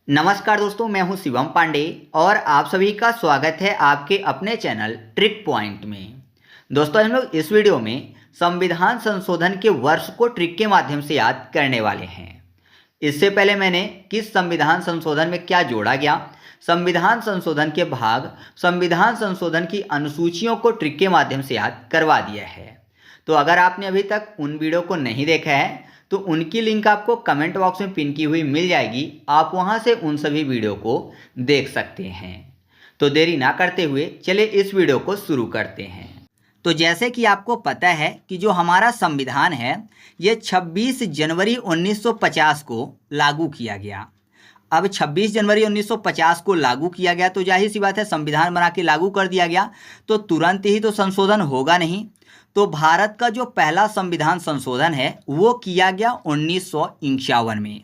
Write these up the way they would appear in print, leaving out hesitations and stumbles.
नमस्कार दोस्तों, मैं हूं शिवम पांडे और आप सभी का स्वागत है आपके अपने चैनल ट्रिक पॉइंट में। दोस्तों, हम लोग इस वीडियो में संविधान संशोधन के वर्ष को ट्रिक के माध्यम से याद करने वाले हैं। इससे पहले मैंने किस संविधान संशोधन में क्या जोड़ा गया, संविधान संशोधन के भाग, संविधान संशोधन की अनुसूचियों को ट्रिक के माध्यम से याद करवा दिया है। तो अगर आपने अभी तक उन वीडियो को नहीं देखा है तो उनकी लिंक आपको कमेंट बॉक्स में पिन की हुई मिल जाएगी, आप वहां से उन सभी वीडियो को देख सकते हैं। तो देरी ना करते हुए चलिए इस वीडियो को शुरू करते हैं। तो जैसे कि आपको पता है कि जो हमारा संविधान है ये 26 जनवरी 1950 को लागू किया गया। अब 26 जनवरी 1950 को लागू किया गया तो जाहिर सी बात है संविधान बना के लागू कर दिया गया तो तुरंत ही तो संशोधन होगा नहीं। तो भारत का जो पहला संविधान संशोधन है वो किया गया 1951 में,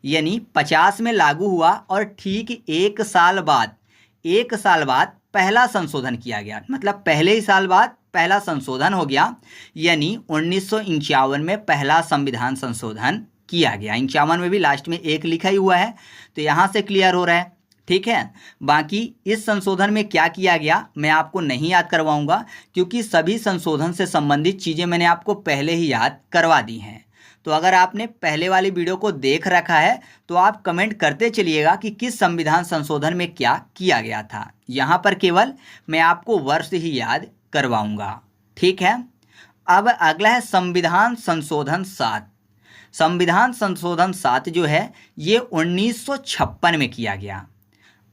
यानी 50 में लागू हुआ और ठीक एक साल बाद पहला संशोधन किया गया। मतलब पहले ही साल बाद पहला संशोधन हो गया, यानी 1951 में पहला संविधान संशोधन किया गया। 51 में भी लास्ट में एक लिखा ही हुआ है, तो यहाँ से क्लियर हो रहा है। ठीक है, बाकी इस संशोधन में क्या किया गया मैं आपको नहीं याद करवाऊंगा, क्योंकि सभी संशोधन से संबंधित चीज़ें मैंने आपको पहले ही याद करवा दी हैं। तो अगर आपने पहले वाली वीडियो को देख रखा है तो आप कमेंट करते चलिएगा कि किस संविधान संशोधन में क्या किया गया था। यहाँ पर केवल मैं आपको वर्ष ही याद करवाऊंगा। ठीक है, अब अगला है संविधान संशोधन 7। संविधान संशोधन 7 जो है ये 1956 में किया गया।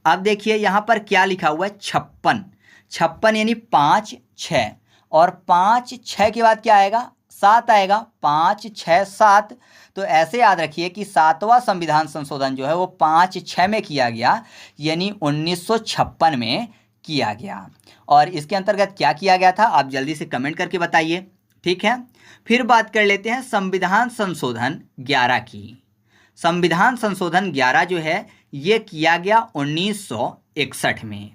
अब देखिए यहाँ पर क्या लिखा हुआ है, 56 यानी 5 6 और 5 6 के बाद क्या आएगा, 7 आएगा। 5 6 7, तो ऐसे याद रखिए कि 7वां संविधान संशोधन जो है वो 5 6 में किया गया, यानी 1956 में किया गया। और इसके अंतर्गत क्या किया गया था आप जल्दी से कमेंट करके बताइए। ठीक है, फिर बात कर लेते हैं संविधान संशोधन 11 की। संविधान संशोधन 11 जो है ये किया गया 1961 में।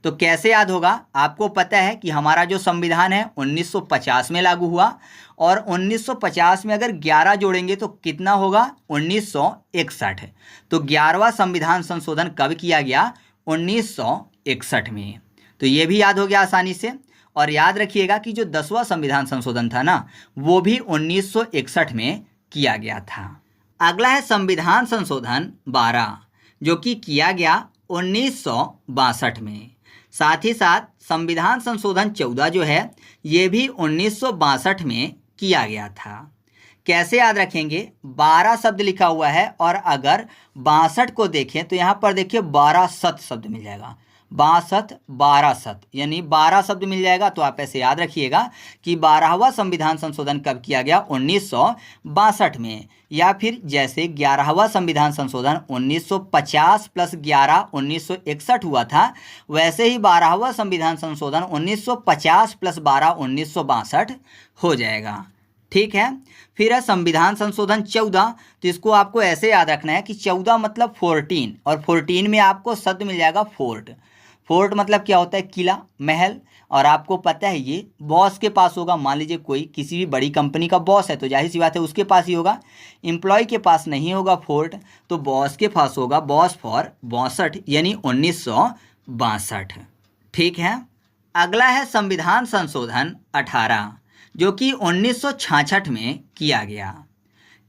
तो कैसे याद होगा, आपको पता है कि हमारा जो संविधान है 1950 में लागू हुआ और 1950 में अगर 11 जोड़ेंगे तो कितना होगा, 1961। तो 11वां संविधान संशोधन कब किया गया, 1961 में। तो ये भी याद हो गया आसानी से। और याद रखिएगा कि जो 10वां संविधान संशोधन था ना वो भी 1961 में किया गया था। अगला है संविधान संशोधन 12 जो कि किया गया 1962 में। साथ ही साथ संविधान संशोधन 14 जो है ये भी 1962 में किया गया था। कैसे याद रखेंगे, 12 शब्द लिखा हुआ है और अगर 62 को देखें तो यहाँ पर देखिए 12 शब्द मिल जाएगा। 12 यानी 12 शब्द मिल जाएगा। तो आप ऐसे याद रखिएगा कि 12वां संविधान संशोधन कब किया गया, 1962 में। या फिर जैसे 11वां संविधान संशोधन 1950 + 11 1961 हुआ था, वैसे ही 12वां संविधान संशोधन 1950 + 12 1962 हो जाएगा। ठीक है, फिर है संविधान संशोधन 14। तो इसको आपको ऐसे याद रखना है कि 14 मतलब 14 और 14 में आपको शब्द मिल जाएगा फोर्ट। फोर्ट मतलब क्या होता है, किला, महल। और आपको पता है ये बॉस के पास होगा। मान लीजिए कोई किसी भी बड़ी कंपनी का बॉस है तो जाहिर सी बात है उसके पास ही होगा, एम्प्लॉय के पास नहीं होगा फोर्ट, तो बॉस के पास होगा। बॉस फॉर 62 यानी 1962। ठीक है, अगला है संविधान संशोधन 18 जो कि 1966 में किया गया।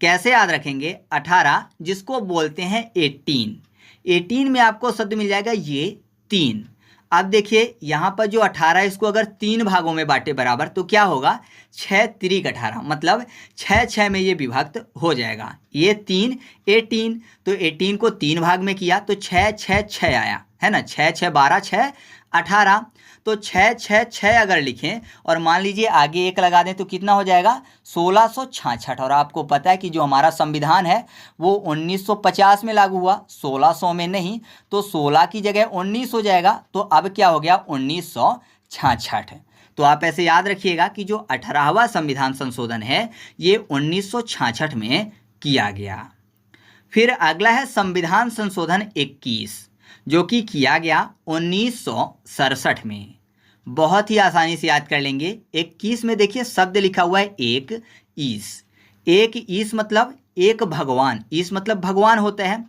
कैसे याद रखेंगे, 18 जिसको बोलते हैं 18 में आपको शब्द मिल जाएगा ये 3। अब देखिए यहाँ पर जो 18 इसको अगर 3 भागों में बांटे बराबर तो क्या होगा, 6 3 18 मतलब 6 में ये विभक्त हो जाएगा। ये 3 18, तो 18 को 3 भाग में किया तो 6 6 6 आया है ना, 6 6 12 6 18। तो 6 6 6 अगर लिखें और मान लीजिए आगे 1 लगा दें तो कितना हो जाएगा, 1666। और आपको पता है कि जो हमारा संविधान है वो 1950 में लागू हुआ, 1600 में नहीं। तो 16 की जगह 19 हो जाएगा। तो अब क्या हो गया, 1966। तो आप ऐसे याद रखिएगा कि जो 18वां संविधान संशोधन है ये 1966 में किया गया। फिर अगला है संविधान संशोधन 21 जो कि किया गया 1967 में। बहुत ही आसानी से याद कर लेंगे। 21 में देखिए शब्द लिखा हुआ है एक ईस। एक ईस मतलब एक भगवान, ईस मतलब भगवान होता है।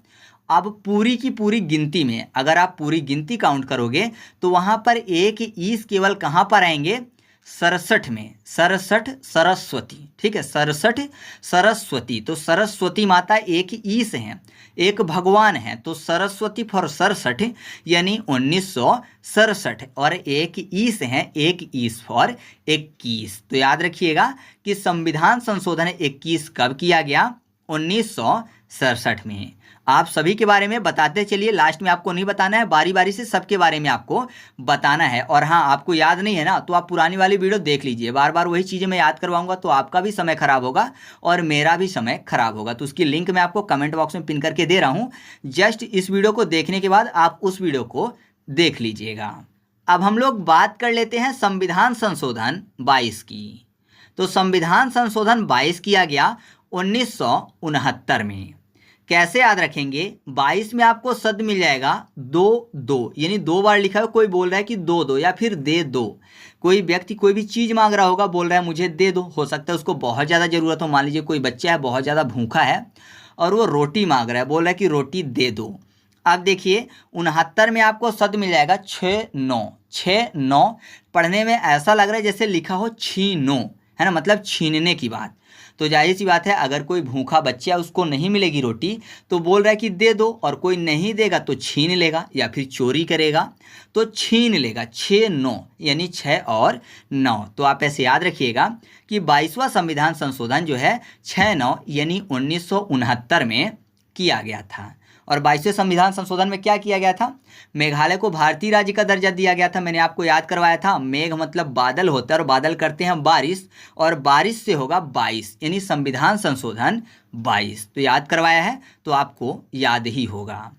अब पूरी की पूरी गिनती में अगर आप पूरी गिनती काउंट करोगे तो वहाँ पर एक ईस केवल कहाँ पर आएंगे, 67 में। 67 सरस्वती, ठीक है, 67 सरस्वती। तो सरस्वती माता एक ईस हैं, एक भगवान है, तो सरस्वती फॉर 67 यानी 1967, और एक ईस हैं, एक ईस फॉर 21। तो याद रखिएगा कि संविधान संशोधन 21 कब किया गया, 1967 में। आप सभी के बारे में बताते चलिए, लास्ट में आपको नहीं बताना है, बारी बारी से सबके बारे में आपको बताना है। और हाँ, आपको याद नहीं है ना, तो आप पुरानी वाली वीडियो देख लीजिए, बार बार वही चीज़ें मैं याद करवाऊंगा तो आपका भी समय खराब होगा और मेरा भी समय खराब होगा। तो उसकी लिंक मैं आपको कमेंट बॉक्स में पिन करके दे रहा हूँ, जस्ट इस वीडियो को देखने के बाद आप उस वीडियो को देख लीजिएगा। अब हम लोग बात कर लेते हैं संविधान संशोधन 22 की। तो संविधान संशोधन 22 किया गया 1969 में। कैसे याद रखेंगे, 22 में आपको शब्द मिल जाएगा दो दो, यानी 2 बार लिखा है, कोई बोल रहा है कि दो दो या फिर दे दो। कोई व्यक्ति कोई भी चीज़ मांग रहा होगा, बोल रहा है मुझे दे दो, हो सकता है उसको बहुत ज़्यादा ज़रूरत हो। मान लीजिए कोई बच्चा है बहुत ज़्यादा भूखा है और वो रोटी मांग रहा है, बोल रहा है कि रोटी दे दो। अब देखिए 69 में आपको शब्द मिल जाएगा 6-9। 6-9 पढ़ने में ऐसा लग रहा है जैसे लिखा हो छीनो, है ना, मतलब छीनने की बात। तो जाहिर सी बात है, अगर कोई भूखा बच्चा है उसको नहीं मिलेगी रोटी तो बोल रहा है कि दे दो, और कोई नहीं देगा तो छीन लेगा या फिर चोरी करेगा तो छीन लेगा। 6-9 यानी 6 और 9। तो आप ऐसे याद रखिएगा कि 22वां संविधान संशोधन जो है 6-9 यानी 1969 में किया गया था। और 22वें संविधान संशोधन में क्या किया गया था, मेघालय को भारतीय राज्य का दर्जा दिया गया था। मैंने आपको याद करवाया था, मेघ मतलब बादल होता है और बादल करते हैं बारिश, और बारिश से होगा 22 यानी संविधान संशोधन 22। तो याद करवाया है तो आपको याद ही होगा।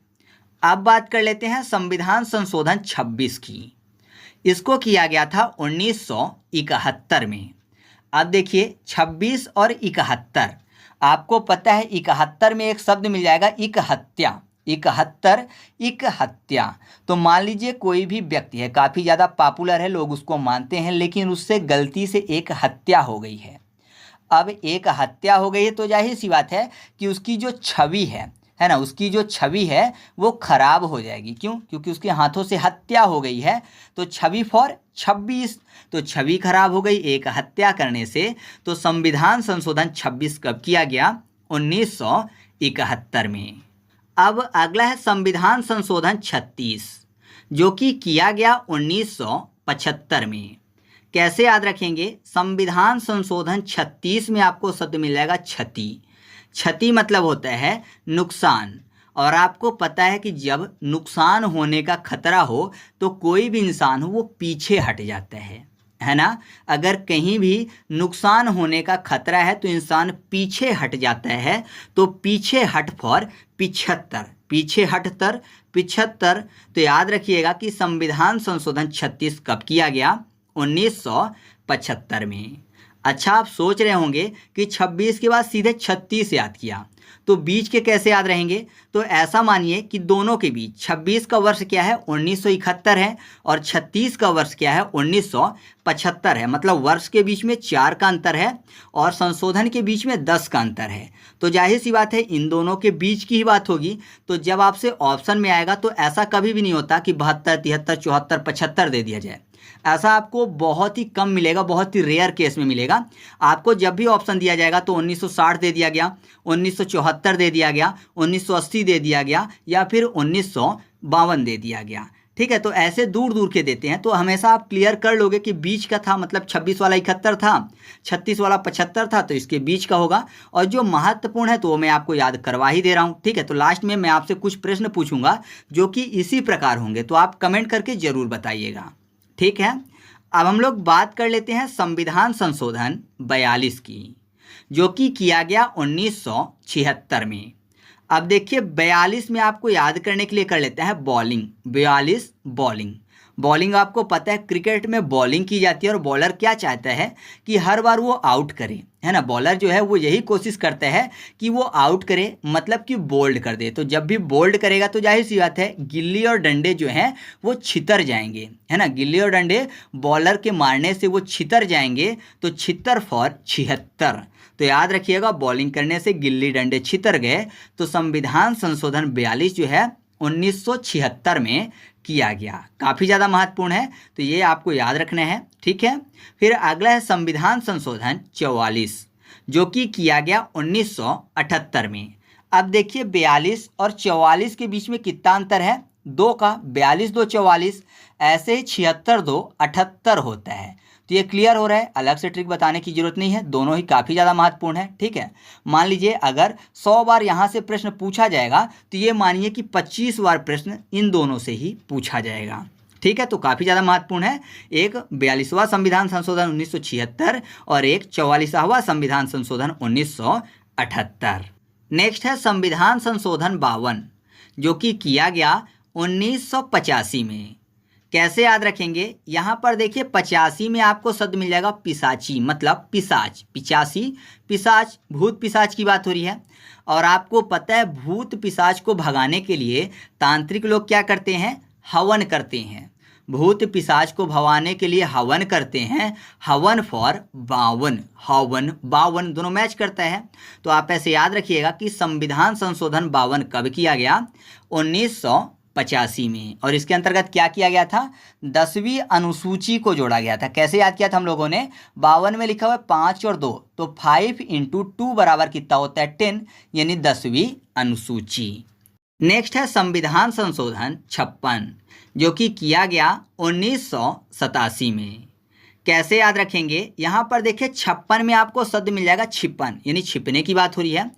अब बात कर लेते हैं संविधान संशोधन 26 की। इसको किया गया था 1971 में। अब देखिए 26 और 71, आपको पता है 71 में एक शब्द मिल जाएगा इक हत्या। 71 इक हत्या। तो मान लीजिए कोई भी व्यक्ति है, काफ़ी ज़्यादा पॉपुलर है, लोग उसको मानते हैं, लेकिन उससे गलती से एक हत्या हो गई है। अब एक हत्या हो गई है तो जाहिर सी बात है कि उसकी जो छवि है ना, उसकी जो छवि है वो खराब हो जाएगी। क्यों? क्योंकि उसके हाथों से हत्या हो गई है। तो छवि फॉर 26, तो छवि खराब हो गई एक हत्या करने से। तो संविधान संशोधन 26 कब किया गया, 1971 में। अब अगला है संविधान संशोधन 36, जो कि किया गया 1975 में। कैसे याद रखेंगे, संविधान संशोधन 36 में आपको शब्द मिल जाएगा क्षति। क्षति मतलब होता है नुकसान, और आपको पता है कि जब नुकसान होने का खतरा हो तो कोई भी इंसान हो वो पीछे हट जाता है ना। अगर कहीं भी नुकसान होने का खतरा है तो इंसान पीछे हट जाता है। तो पीछे हट फॉर 75, पीछे हटतर 75। तो याद रखिएगा कि संविधान संशोधन 36 कब किया गया, 1975 में। अच्छा, आप सोच रहे होंगे कि 26 के बाद सीधे 36 याद किया, तो बीच के कैसे याद रहेंगे। तो ऐसा मानिए कि दोनों के बीच 26 का वर्ष क्या है, 1971 है, और 36 का वर्ष क्या है, 1975 है। मतलब वर्ष के बीच में 4 का अंतर है और संशोधन के बीच में 10 का अंतर है। तो जाहिर सी बात है इन दोनों के बीच की ही बात होगी। तो जब आपसे ऑप्शन में आएगा तो ऐसा कभी भी नहीं होता कि 72, 73, 74, 75 दे दिया जाए। ऐसा आपको बहुत ही कम मिलेगा, बहुत ही रेयर केस में मिलेगा। आपको जब भी ऑप्शन दिया जाएगा तो 1960 दे दिया गया, 1974 दे दिया गया, 1980 दे दिया गया, या फिर 1952 दे दिया गया। ठीक है, तो ऐसे दूर दूर के देते हैं। तो हमेशा आप क्लियर कर लोगे कि बीच का था, मतलब 26 वाला 71 था, 36 वाला 75 था, तो इसके बीच का होगा। और जो महत्वपूर्ण है तो वो मैं आपको याद करवा ही दे रहा हूँ। ठीक है, तो लास्ट में मैं आपसे कुछ प्रश्न पूछूंगा जो कि इसी प्रकार होंगे, तो आप कमेंट करके जरूर बताइएगा। ठीक है, अब हम लोग बात कर लेते हैं संविधान संशोधन 42 की, जो कि किया गया 1976 में। अब देखिए 42 में आपको याद करने के लिए कर लेते हैं बॉलिंग। 42 बॉलिंग। बॉलिंग आपको पता है क्रिकेट में बॉलिंग की जाती है, और बॉलर क्या चाहता है कि हर बार वो आउट करे, है ना। बॉलर जो है वो यही कोशिश करता है कि वो आउट करे, मतलब कि बोल्ड कर दे। तो जब भी बोल्ड करेगा तो जाहिर सी बात है गिल्ली और डंडे जो हैं वो छितर जाएंगे, है ना। गिल्ली और डंडे बॉलर के मारने से वो छितर जाएंगे। तो छितर फॉर 76। तो याद रखिएगा, बॉलिंग करने से गिल्ली डंडे छितर गए। तो संविधान संशोधन 42 जो है 1976 में किया गया। काफ़ी ज़्यादा महत्वपूर्ण है, तो ये आपको याद रखना है, ठीक है। फिर अगला है संविधान संशोधन 44, जो कि किया गया 1978 में। अब देखिए 42 और 44 के बीच में कितना अंतर है, 2 का। 42 2 44, ऐसे ही 76 2 78 होता है। तो ये क्लियर हो रहा है, अलग से ट्रिक बताने की जरूरत नहीं है, दोनों ही काफ़ी ज़्यादा महत्वपूर्ण है, ठीक है। मान लीजिए अगर 100 बार यहाँ से प्रश्न पूछा जाएगा तो ये मानिए कि 25 बार प्रश्न इन दोनों से ही पूछा जाएगा, ठीक है। तो काफ़ी ज़्यादा महत्वपूर्ण है, एक 42वां संविधान संशोधन 1976 और एक 44वां संविधान संशोधन 1978। नेक्स्ट है संविधान संशोधन 52, जो कि किया गया 1985 में। कैसे याद रखेंगे, यहाँ पर देखिए 85 में आपको शब्द मिल जाएगा पिशाची, मतलब पिशाच। 85 पिशाच, भूत पिशाच की बात हो रही है। और आपको पता है भूत पिशाच को भगाने के लिए तांत्रिक लोग क्या करते हैं, हवन करते हैं। भूत पिशाच को भगाने के लिए हवन करते हैं, हवन फॉर 52, हवन 52 दोनों मैच करता है। तो आप ऐसे याद रखिएगा कि संविधान संशोधन 52 कब किया गया, 1985 में। और इसके अंतर्गत क्या किया गया था, 10वीं अनुसूची को जोड़ा गया था। कैसे याद किया था हम लोगों ने, 52 में लिखा हुआ है 5 और 2, तो 5 × 2 बराबर कितना होता है, 10, यानी 10वीं अनुसूची। नेक्स्ट है संविधान संशोधन 56, जो कि किया गया 1987 में। कैसे याद रखेंगे, यहाँ पर देखिए 56 में आपको शब्द मिल जाएगा छिपन, यानी छिपने की बात हो रही है।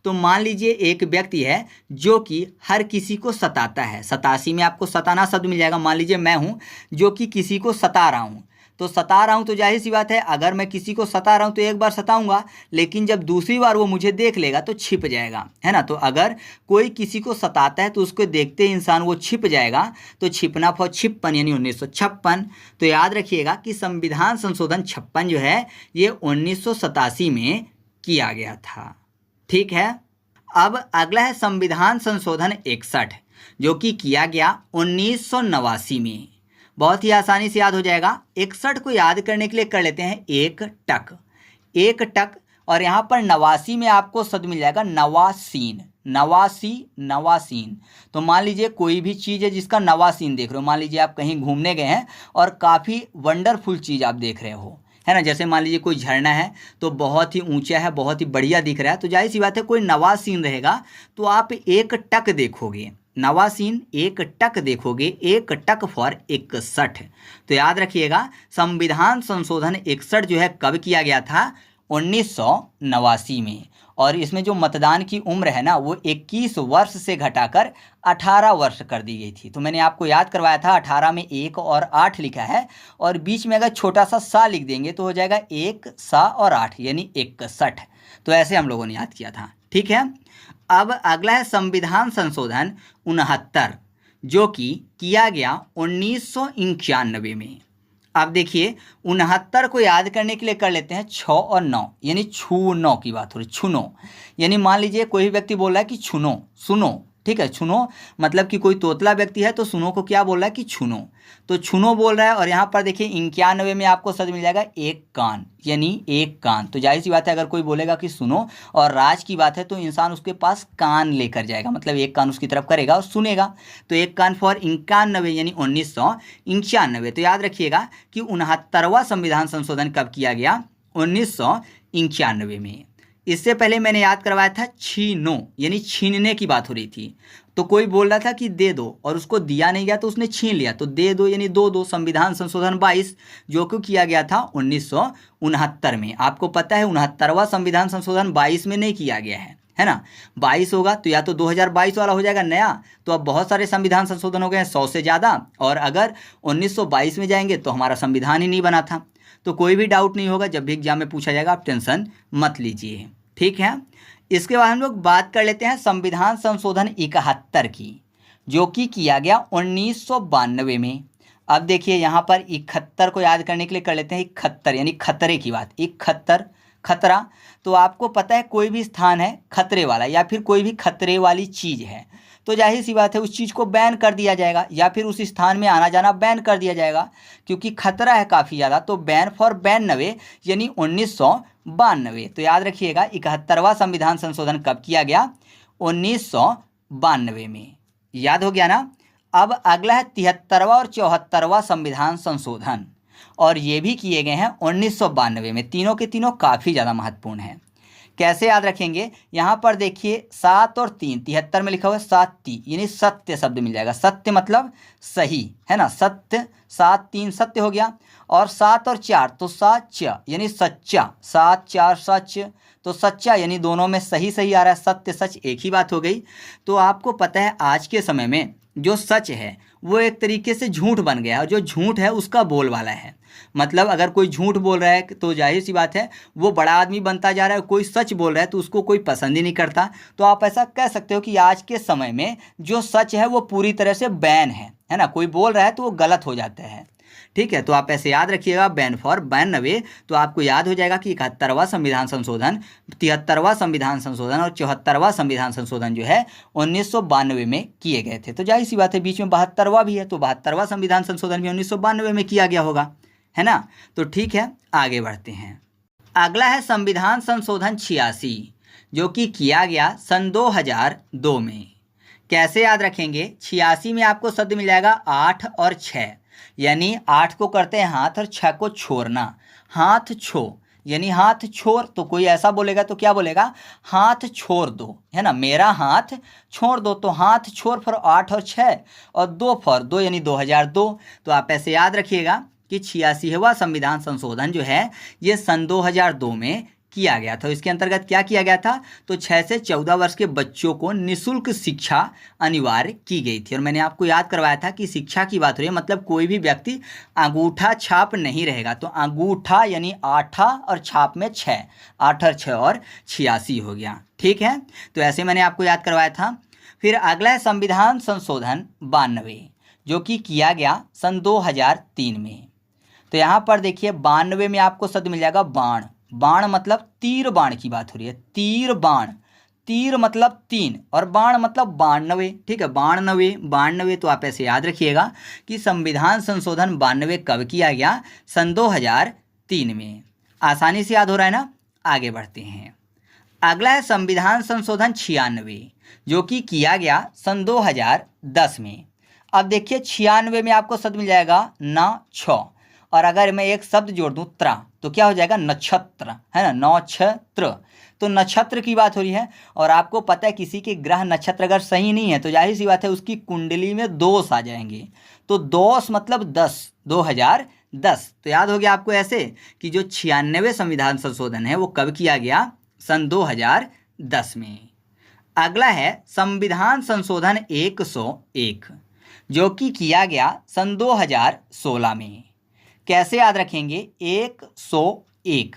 तो मान लीजिए एक व्यक्ति है जो कि हर किसी को सताता है। 87 में आपको सताना शब्द मिल जाएगा। मान लीजिए मैं हूँ जो कि किसी को सता रहा हूँ, तो सता रहा हूँ तो जाहिर सी बात है, अगर मैं किसी को सता रहा हूँ तो एक बार सताऊंगा, लेकिन जब दूसरी बार वो मुझे देख लेगा तो छिप जाएगा, है ना। तो अगर कोई किसी को सताता है तो उसको देखते ही इंसान वो छिप जाएगा, तो छिपना फॉर छिप्पन, यानी 1956। तो याद रखिएगा कि संविधान संशोधन 56 जो है ये 1987 में किया गया था, ठीक है। अब अगला है संविधान संशोधन 61, जो कि किया गया 1989 में। बहुत ही आसानी से याद हो जाएगा। 61 को याद करने के लिए कर लेते हैं एक टक, एक टक। और यहाँ पर 89 में आपको शब्द मिल जाएगा नवासीन, नवासी, नवासीन। तो मान लीजिए कोई भी चीज़ है जिसका नवासीन देख रहे हो, मान लीजिए आप कहीं घूमने गए हैं और काफ़ी वंडरफुल चीज़ आप देख रहे हो, है ना। जैसे मान लीजिए कोई झरना है तो बहुत ही ऊंचा है, बहुत ही बढ़िया दिख रहा है, तो जाहिर सी बात है कोई नवासीन रहेगा तो आप एक टक देखोगे, नवासीन एक टक देखोगे, एक टक फॉर 61। तो याद रखिएगा संविधान संशोधन 61 जो है कब किया गया था, 1989 में। और इसमें जो मतदान की उम्र है ना वो 21 वर्ष से घटाकर 18 वर्ष कर दी गई थी। तो मैंने आपको याद करवाया था 18 में 1 और 8 लिखा है, और बीच में अगर छोटा सा सा लिख देंगे तो हो जाएगा 1 सा और 8, यानी 61। तो ऐसे हम लोगों ने याद किया था, ठीक है। अब अगला है संविधान संशोधन 69, जो कि किया गया 1991 में। अब देखिए 69 को याद करने के लिए कर लेते हैं 6 और 9, यानी छूनो की बात हो रही, छूनो। यानी मान लीजिए कोई व्यक्ति बोल रहा है कि छूनो, सुनो, ठीक है। छूनो मतलब कि कोई तोतला व्यक्ति है तो सुनो को क्या बोल रहा है कि छूनो, तो छूनो बोल रहा है। और यहाँ पर देखिए 91 में आपको शब्द मिल जाएगा एक कान, यानी एक कान। तो जाहिर सी बात है अगर कोई बोलेगा कि सुनो और राज की बात है तो इंसान उसके पास कान लेकर जाएगा, मतलब एक कान उसकी तरफ करेगा और सुनेगा। तो एक कान फॉर 91, यानी 1991। तो याद रखिएगा कि 69वां संविधान संशोधन कब किया गया, 1991 में। इससे पहले मैंने याद करवाया था छीनो, यानी छीनने की बात हो रही थी। तो कोई बोल रहा था कि दे दो और उसको दिया नहीं गया तो उसने छीन लिया, तो दे दो यानी दो दो। संविधान संशोधन 22 जो कि किया गया था 1969 में। आपको पता है 69वां संविधान संशोधन 22 में नहीं किया गया है ना। 22 होगा तो या तो 2022 वाला हो जाएगा नया, तो अब बहुत सारे संविधान संशोधन हो गए हैं 100 से ज़्यादा। और अगर 1922 में जाएंगे तो हमारा संविधान ही नहीं बना था। तो कोई भी डाउट नहीं होगा, जब भी एग्जाम में पूछा जाएगा आप टेंशन मत लीजिए, ठीक है। इसके बाद हम लोग बात कर लेते हैं संविधान संशोधन 71 की, जो कि किया गया 1992 में। अब देखिए यहाँ पर 71 को याद करने के लिए कर लेते हैं 71, यानी खतरे की बात। 71 खतरा, तो आपको पता है कोई भी स्थान है खतरे वाला या फिर कोई भी खतरे वाली चीज़ है तो जाहिर सी बात है उस चीज़ को बैन कर दिया जाएगा या फिर उस स्थान में आना जाना बैन कर दिया जाएगा, क्योंकि खतरा है काफ़ी ज़्यादा। तो बैन फॉर 92 यानी 1992। तो याद रखिएगा 71वां संविधान संशोधन कब किया गया? 1992 में। याद हो गया ना। अब अगला है 73वां और 74वां संविधान संशोधन, और ये भी किए गए हैं 1992 में। तीनों के तीनों काफ़ी ज़्यादा महत्वपूर्ण हैं। कैसे याद रखेंगे? यहाँ पर देखिए 7 और 3, 73 में लिखा हुआ है सत्य, यानी सत्य शब्द मिल जाएगा। सत्य मतलब सही, है ना। सत्य, 7 3 सत्य हो गया। और 7 और 4 तो सच्चा यानी सच्चा, 7 4 सच, तो सच्चा यानी दोनों में सही सही आ रहा है। सत्य सच एक ही बात हो गई। तो आपको पता है आज के समय में जो सच है वो एक तरीके से झूठ बन गया, और जो झूठ है उसका बोलबाला है। मतलब अगर कोई झूठ बोल रहा है तो जाहिर सी बात है वो बड़ा आदमी बनता जा रहा है, कोई सच बोल रहा है तो उसको कोई पसंद ही नहीं करता। तो आप ऐसा कह सकते हो कि आज के समय में जो सच है वो पूरी तरह से बैन है ना। कोई बोल रहा है तो वो गलत हो जाता है, ठीक है। तो आप ऐसे याद रखिएगा बैन फॉर 92। तो आपको याद हो जाएगा कि 71वां संविधान संशोधन, 73वां संविधान संशोधन और 74वां संविधान संशोधन जो है 1992 में किए गए थे। तो जाहिर सी बात है बीच में 72वां भी है, तो 72वां संविधान संशोधन भी 1992 में किया गया होगा, है ना। तो ठीक है, आगे बढ़ते हैं। अगला है संविधान संशोधन 86, जो कि किया गया सन 2002 में। कैसे याद रखेंगे? 86 में आपको शब्द मिल जाएगा 8 और 6, यानी 8 को करते हैं हाथ और 6 को छोड़ना। हाथ छो यानी हाथ छोड़। तो कोई ऐसा बोलेगा तो क्या बोलेगा? हाथ छोड़ दो, है ना। मेरा हाथ छोड़ दो, तो हाथ छोड़ फॉर 8 और 6 और 2 फॉर 2 यानी 2002। तो आप ऐसे याद रखिएगा कि 86वां संविधान संशोधन जो है ये सन 2002 में किया गया था। इसके अंतर्गत क्या किया गया था? तो 6 से 14 वर्ष के बच्चों को निःशुल्क शिक्षा अनिवार्य की गई थी। और मैंने आपको याद करवाया था कि शिक्षा की बात हो रही है, मतलब कोई भी व्यक्ति अंगूठा छाप नहीं रहेगा। तो अंगूठा यानी 8 और छाप में 6, 8 और 6 और 86 हो गया, ठीक है। तो ऐसे मैंने आपको याद करवाया था। फिर अगला है संविधान संशोधन 92, जो कि किया गया सन 2003 में। तो यहाँ पर देखिए 92 में आपको शब्द मिल जाएगा बाण। बाण मतलब तीर बाण की बात हो रही है। तीर बाण, तीर मतलब 3 और बाण मतलब 92, ठीक है। 92। तो आप ऐसे याद रखिएगा कि संविधान संशोधन 92 कब किया गया? सन 2003 में। आसानी से याद हो रहा है ना। आगे बढ़ते हैं। अगला है संविधान संशोधन 96, जो कि किया गया सन 2010 में। अब देखिए 96 में आपको शब्द मिल जाएगा न छ, और अगर मैं एक शब्द जोड़ दूं त्रा तो क्या हो जाएगा? नक्षत्र, है ना। नक्षत्र, तो नक्षत्र की बात हो रही है। और आपको पता है किसी के ग्रह नक्षत्र अगर सही नहीं है तो जाहिर सी बात है उसकी कुंडली में दोष आ जाएंगे। तो दोष मतलब 10, 2010। तो याद हो गया आपको ऐसे कि जो 96वें संविधान संशोधन है वो कब किया गया? सन 2010 में। अगला है संविधान संशोधन 101, जो कि किया गया सन 2016 में। कैसे याद रखेंगे? 101।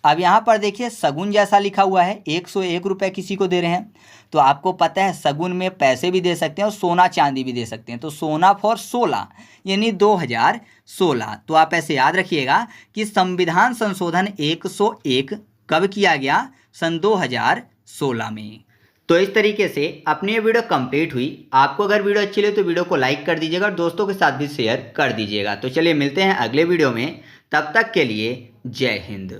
अब यहाँ पर देखिए सगुन जैसा लिखा हुआ है, 101 रुपये किसी को दे रहे हैं। तो आपको पता है सगुन में पैसे भी दे सकते हैं और सोना चांदी भी दे सकते हैं। तो सोना फॉर 16 यानी 2016। तो आप ऐसे याद रखिएगा कि संविधान संशोधन 101 कब किया गया? सन 2016 में। तो इस तरीके से अपनी ये वीडियो कंप्लीट हुई। आपको अगर वीडियो अच्छी लगे तो वीडियो को लाइक कर दीजिएगा और दोस्तों के साथ भी शेयर कर दीजिएगा। तो चलिए मिलते हैं अगले वीडियो में, तब तक के लिए जय हिंद।